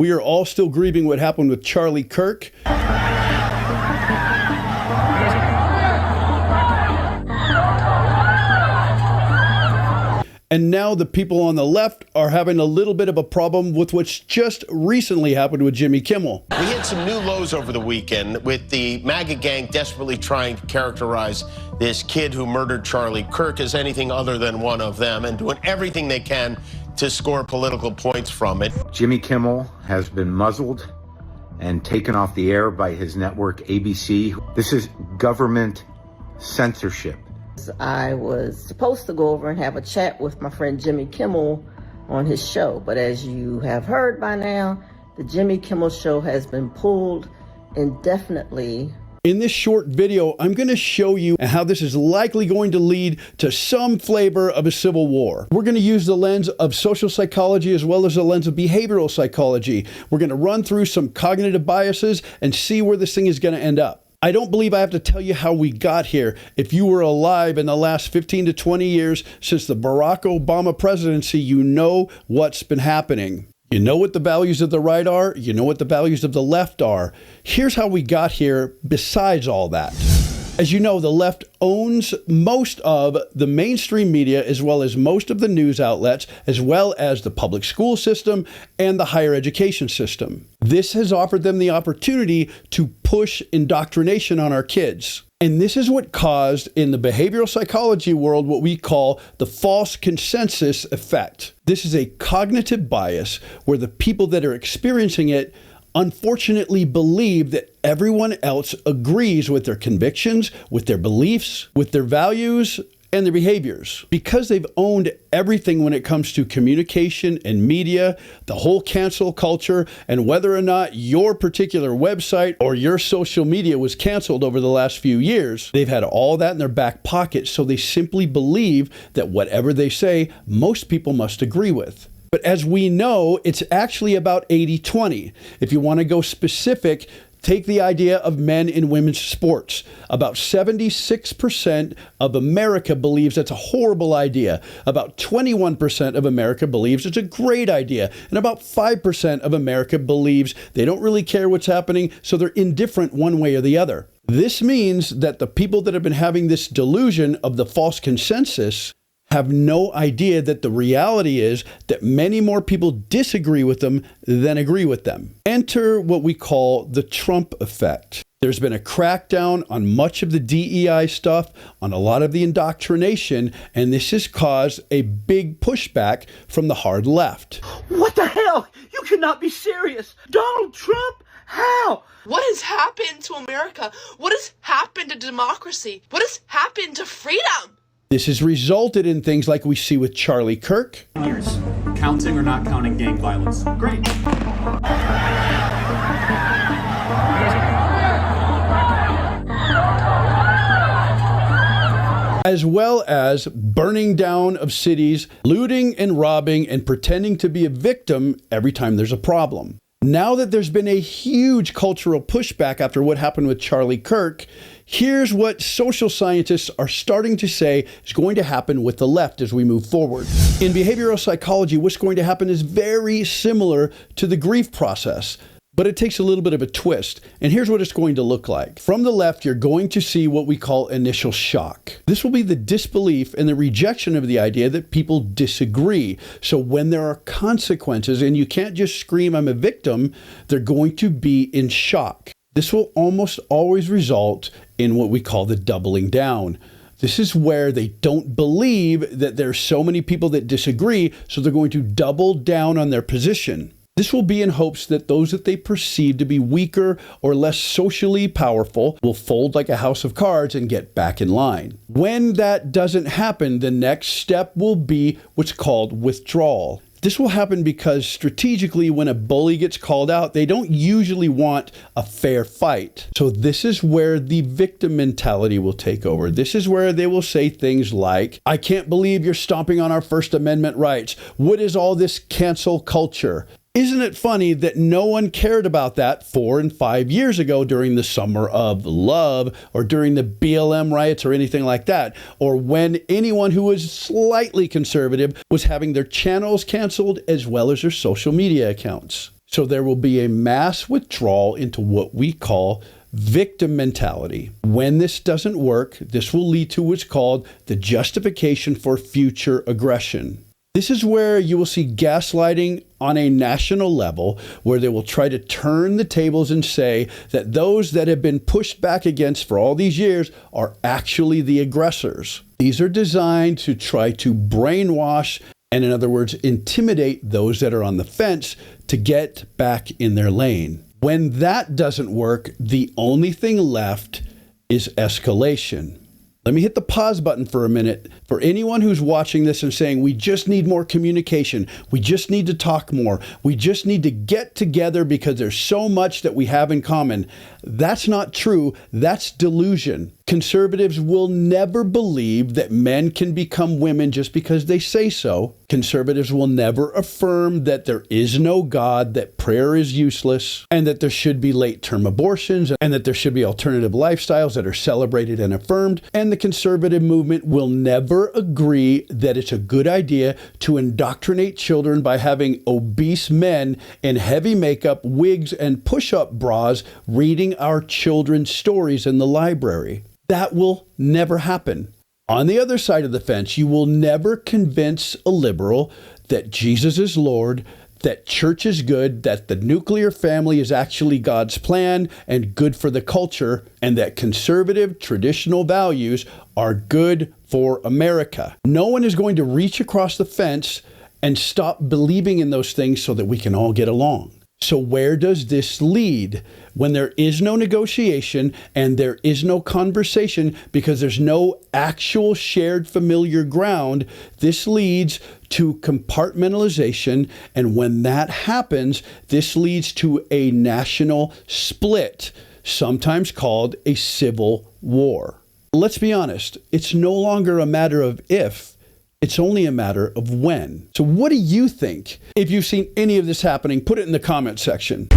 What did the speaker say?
We are all still grieving what happened with Charlie Kirk. And now the people on the left are having a little bit of a problem with what's just recently happened with Jimmie Kimmel. We hit some new lows over the weekend with the MAGA gang desperately trying to characterize this kid who murdered Charlie Kirk as anything other than one of them and doing everything they can to score political points from it. Jimmie Kimmel has been muzzled and taken off the air by his network ABC. This is government censorship. I was supposed to go over and have a chat with my friend Jimmie Kimmel on his show, but as you have heard by now, the Jimmie Kimmel show has been pulled indefinitely. In this short video, I'm going to show you how this is likely going to lead to some flavor of a civil war. We're going to use the lens of social psychology as well as the lens of behavioral psychology. We're going to run through some cognitive biases and see where this thing is going to end up. I don't believe I have to tell you how we got here. If you were alive in the last 15 to 20 years since the Barack Obama presidency, you know what's been happening. You know what the values of the right are. You know what the values of the left are. Here's how we got here besides all that. As you know, the left owns most of the mainstream media as well as most of the news outlets, as well as the public school system and the higher education system. This has offered them the opportunity to push indoctrination on our kids. And this is what caused in the behavioral psychology world what we call the false consensus effect. This is a cognitive bias where the people that are experiencing it unfortunately believe that everyone else agrees with their convictions, with their beliefs, with their values, and their behaviors. Because they've owned everything when it comes to communication and media, the whole cancel culture, and whether or not your particular website or your social media was canceled over the last few years, they've had all that in their back pocket, so they simply believe that whatever they say, most people must agree with. But as we know, it's actually about 80-20. If you want to go specific, take the idea of men in women's sports. About 76% of America believes that's a horrible idea. About 21% of America believes it's a great idea. And about 5% of America believes they don't really care what's happening, so they're indifferent one way or the other. This means that the people that have been having this delusion of the false consensus have no idea that the reality is that many more people disagree with them than agree with them. Enter what we call the Trump effect. There's been a crackdown on much of the DEI stuff, on a lot of the indoctrination, and this has caused a big pushback from the hard left. What the hell? You cannot be serious. Donald Trump? How? What has happened to America? What has happened to democracy? What has happened to freedom? This has resulted in things like we see with Charlie Kirk. Years. Counting or not counting gang violence? Great. As well as burning down of cities, looting and robbing and pretending to be a victim every time there's a problem. Now that there's been a huge cultural pushback after what happened with Charlie Kirk, here's what social scientists are starting to say is going to happen with the left as we move forward. In behavioral psychology, what's going to happen is very similar to the grief process, but it takes a little bit of a twist. And here's what it's going to look like. From the left, you're going to see what we call initial shock. This will be the disbelief and the rejection of the idea that people disagree. So when there are consequences and you can't just scream, "I'm a victim," they're going to be in shock. This will almost always result in what we call the doubling down. This is where they don't believe that there's so many people that disagree, so they're going to double down on their position. This will be in hopes that those that they perceive to be weaker or less socially powerful will fold like a house of cards and get back in line. When that doesn't happen, the next step will be what's called withdrawal. This will happen because strategically, when a bully gets called out, they don't usually want a fair fight. So this is where the victim mentality will take over. This is where they will say things like, "I can't believe you're stomping on our First Amendment rights. What is all this cancel culture?" Isn't it funny that no one cared about that 4 and 5 years ago during the Summer of Love or during the BLM riots or anything like that, or when anyone who was slightly conservative was having their channels canceled as well as their social media accounts? So there will be a mass withdrawal into what we call victim mentality. When this doesn't work, this will lead to what's called the justification for future aggression. This is where you will see gaslighting on a national level, where they will try to turn the tables and say that those that have been pushed back against for all these years are actually the aggressors. These are designed to try to brainwash and, in other words, intimidate those that are on the fence to get back in their lane. When that doesn't work, the only thing left is escalation. Let me hit the pause button for a minute. For anyone who's watching this and saying, we just need more communication, we just need to talk more, we just need to get together because there's so much that we have in common. That's not true. That's delusion. Conservatives will never believe that men can become women just because they say so. Conservatives will never affirm that there is no God, that prayer is useless, and that there should be late-term abortions, and that there should be alternative lifestyles that are celebrated and affirmed. And the conservative movement will never agree that it's a good idea to indoctrinate children by having obese men in heavy makeup, wigs, and push-up bras reading our children's stories in the library. That will never happen. On the other side of the fence, you will never convince a liberal that Jesus is Lord, that church is good, that the nuclear family is actually God's plan and good for the culture, and that conservative traditional values are good for America. No one is going to reach across the fence and stop believing in those things so that we can all get along. So where does this lead? When there is no negotiation and there is no conversation because there's no actual shared familiar ground, this leads to compartmentalization. And when that happens, this leads to a national split, sometimes called a civil war. Let's be honest, it's no longer a matter of if. It's only a matter of when. So what do you think? If you've seen any of this happening, put it in the comment section.